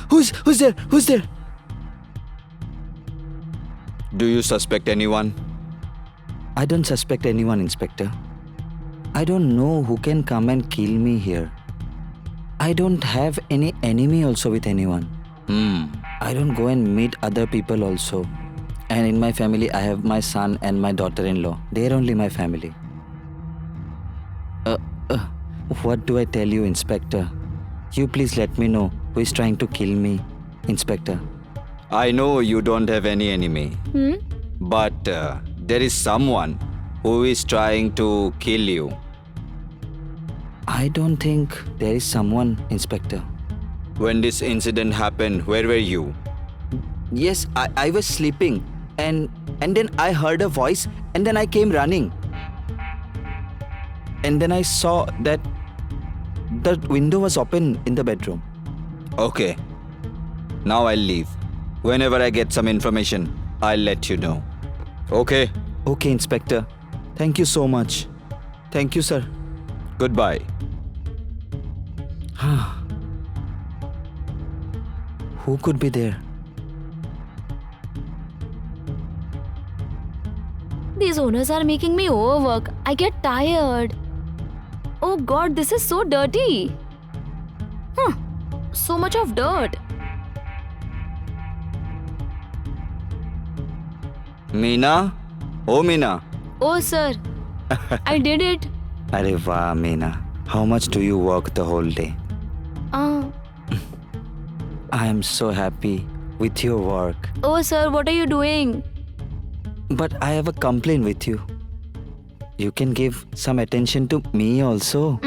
Who's there? Who's there? Do you suspect anyone? I don't suspect anyone, Inspector. I don't know who can come and kill me here. I don't have any enemy also with anyone. I don't go and meet other people also. And in my family, I have my son and my daughter-in-law. They're only my family. What do I tell you, Inspector? You please let me know who is trying to kill me, Inspector. I know you don't have any enemy. But there is someone who is trying to kill you. I don't think there is someone, Inspector. When this incident happened, where were you? Yes, I was sleeping and then I heard a voice and then I came running. And then I saw that the window was open in the bedroom. Okay. Now I'll leave. Whenever I get some information, I'll let you know. Okay? Okay, Inspector. Thank you so much. Thank you, sir. Goodbye. Who could be there? These owners are making me overwork. I get tired. Oh God, this is so dirty. So much of dirt. Meena? Oh, Meena. Oh sir, I did it. Arey wah, Meena. How much do you work the whole day? I am so happy with your work. Oh sir, what are you doing? But I have a complaint with you. You can give some attention to me also.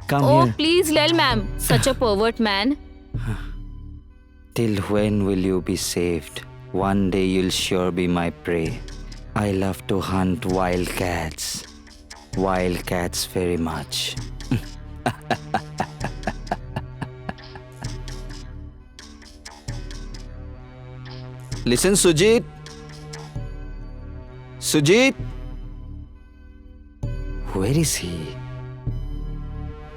Come Oh here. please, Lel ma'am. Such a pervert man. Till when will you be saved? One day you'll sure be my prey. I love to hunt wild cats. Wild cats very much. Listen, Sujit. Sujit? Where is he?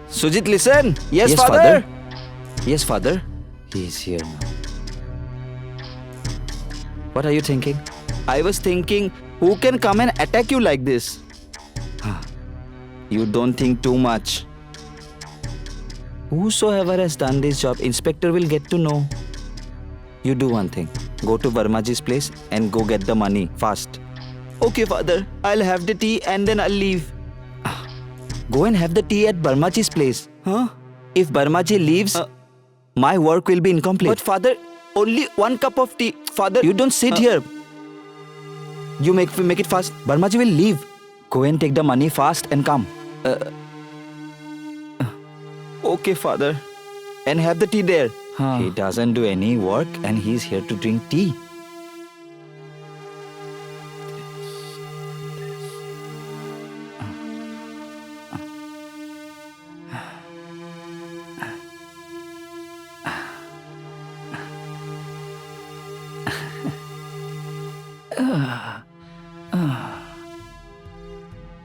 Sujit, listen. Yes, father. Yes, father. He is here now. What are you thinking? I was thinking, who can come and attack you like this? You don't think too much. Whosoever has done this job, Inspector will get to know. You do one thing. Go to Vermaji's place and go get the money fast. Okay, father. I'll have the tea and then I'll leave. Go and have the tea at Vermaji's place. Huh? If Vermaji leaves, my work will be incomplete. But father, only one cup of tea. Father, You don't sit here. You make it fast. Vermaji will leave. Go and take the money fast and come. Okay, father. And have the tea there. He doesn't do any work and he's here to drink tea.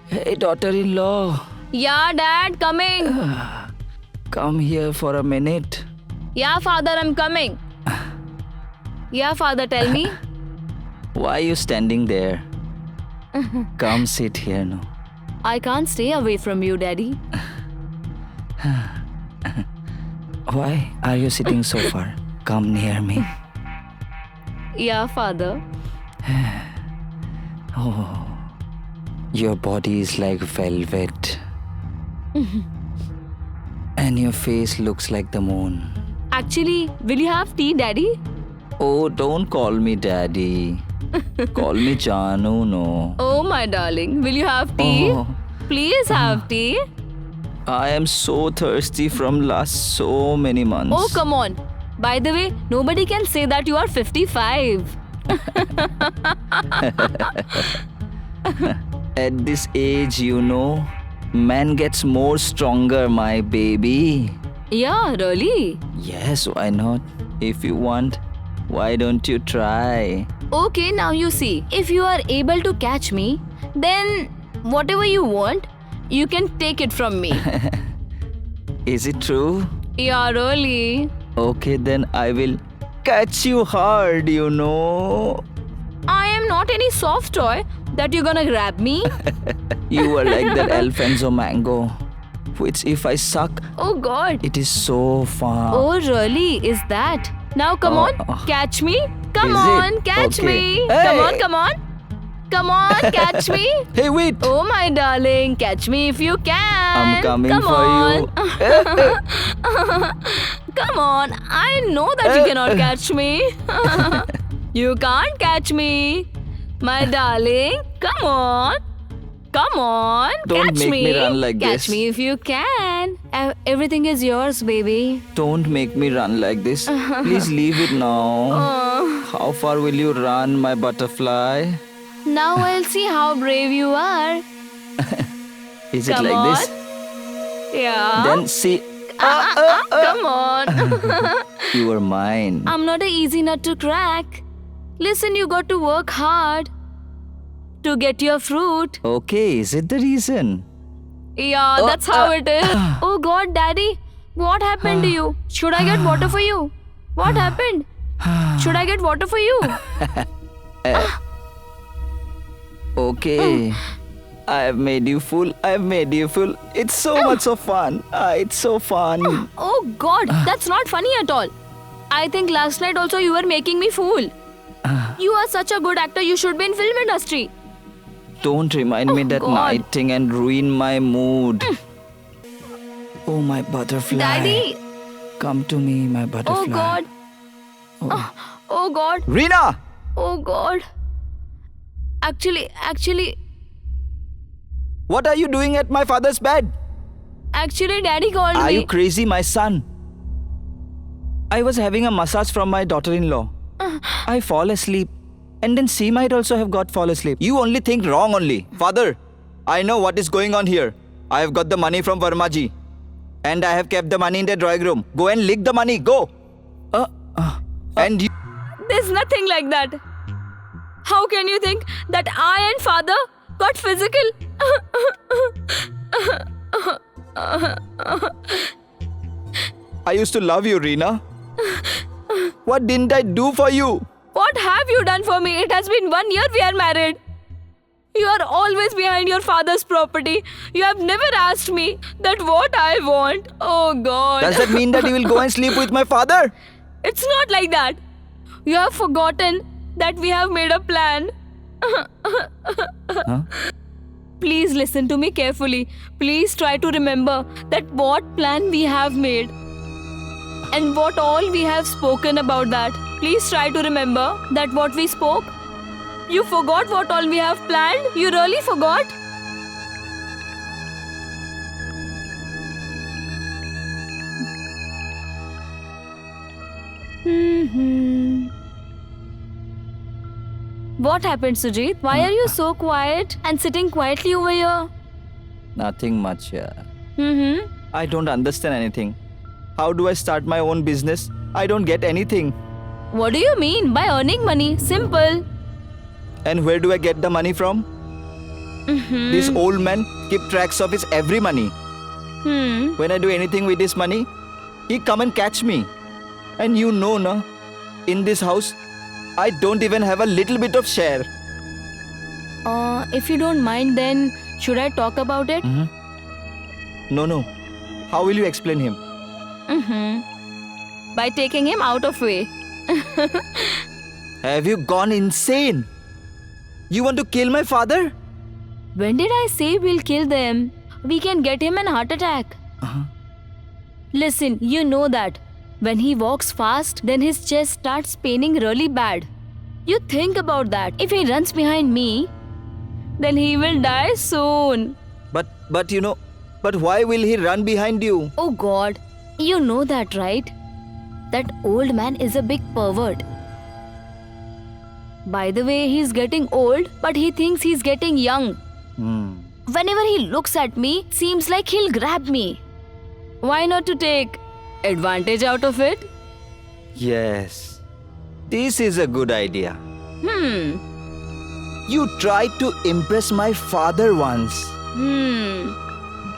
Hey, daughter-in-law, Yeah, Dad, coming. come here for a minute. Yeah, Father, I'm coming. Yeah, Father, tell me. Why are you standing there? Come sit here now. I can't stay away from you, Daddy. Why are you sitting so far? Come near me. Yeah, Father. Oh, your body is like velvet. And your face looks like the moon. Actually, will you have tea, Daddy? Oh, don't call me daddy. Call me Janu, no. Oh, my darling, will you have tea? Oh, Please have tea. I am so thirsty from last so many months. Oh, come on. By the way, nobody can say that you are 55. At this age, you know, man gets more stronger, my baby. Yeah, really? Yes, why not? If you want, Why don't you try? Okay, now you see. If you are able to catch me, then whatever you want, you can take it from me. Is it true? Yeah, really. Okay, then I will catch you hard, you know. I am not any soft toy that you're gonna grab me. You are like that Alfonso mango, which if I suck, Oh god. it is so fun. Oh, really? Is that? Now come on, catch me. Come Is on, it? catch Okay. me. Hey. Come on, come on. Come on, catch me. Hey, wait! Oh, my darling, catch me if you can. I'm coming come for on. you. Come on, I know that you cannot catch me. You can't catch me. My darling, come on. Come on, Don't catch make me run like catch this. me if you can. Everything is yours, baby. Don't make me run like this. Please leave it now. Oh. How far will you run, my butterfly? Now I'll see how brave you are. Is it Come like on. this? Yeah. Then see, Come on. you are mine. I'm not an easy nut to crack. Listen, you got to work hard to get your fruit. Okay, is it the reason? Yeah, that's how it is. Oh God, Daddy, what happened to you? Should I get water for you? What happened? Should I get water for you? Okay. I have made you full. I have made you full. It's so much of fun. It's so fun. Oh God, that's not funny at all. I think last night also you were making me fool. You are such a good actor, you should be in film industry. Don't remind me that God. night thing and ruin my mood. Oh, my butterfly. Daddy, Come to me, my butterfly. oh God. Oh God, Reena! oh God. Actually, What are you doing at my father's bed? Daddy called Are me. you crazy, my son? I was having a massage from my daughter-in-law. I fall asleep. And then she might also have got fall asleep. You only think wrong only. Father, I know what is going on here. I have got the money from Vermaji. And I have kept the money in the drawing room. Go and lick the money. Go. And you... There's nothing like that. How can you think that I and father got physical? I used to love you, Reena. What didn't I do for you? What have you done for me? It has been 1 year we are married. You are always behind your father's property. You have never asked me that what I want. Oh God. Does that mean that you will go and sleep with my father? It's not like that. You have forgotten that we have made a plan. Huh? Please listen to me carefully. Please try to remember that what plan we have made and what all we have spoken about that. Please try to remember that what we spoke. You forgot what all we have planned? You really forgot? What happened, Sujit? Why are you so quiet and sitting quietly over here? Nothing much here. Mm-hmm. I don't understand anything. How do I start my own business? I don't get anything. What do you mean by earning money? Simple. And where do I get the money from? This old man keep tracks of his every money. When I do anything with this money, he come and catch me. And you know, na, in this house, I don't even have a little bit of share. If you don't mind, then should I talk about it? No. How will you explain him? By taking him out of way. Have you gone insane? You want to kill my father? When did I say we'll kill them? We can get him an heart attack. Listen, you know that. When he walks fast, then his chest starts paining really bad. You think about that. If he runs behind me, then he will die soon. But you know, but why will he run behind you? Oh God, you know that, right? That old man is a big pervert. By the way, he's getting old, but he thinks he's getting young. Whenever he looks at me, seems like he'll grab me. Why not to take advantage out of it? Yes. This is a good idea. You tried to impress my father once.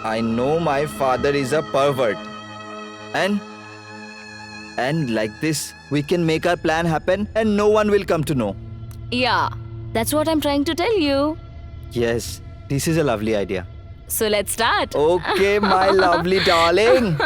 I know my father is a pervert. And like this, we can make our plan happen and no one will come to know. Yeah, that's what I'm trying to tell you. Yes, this is a lovely idea. So let's start. Okay, my lovely darling.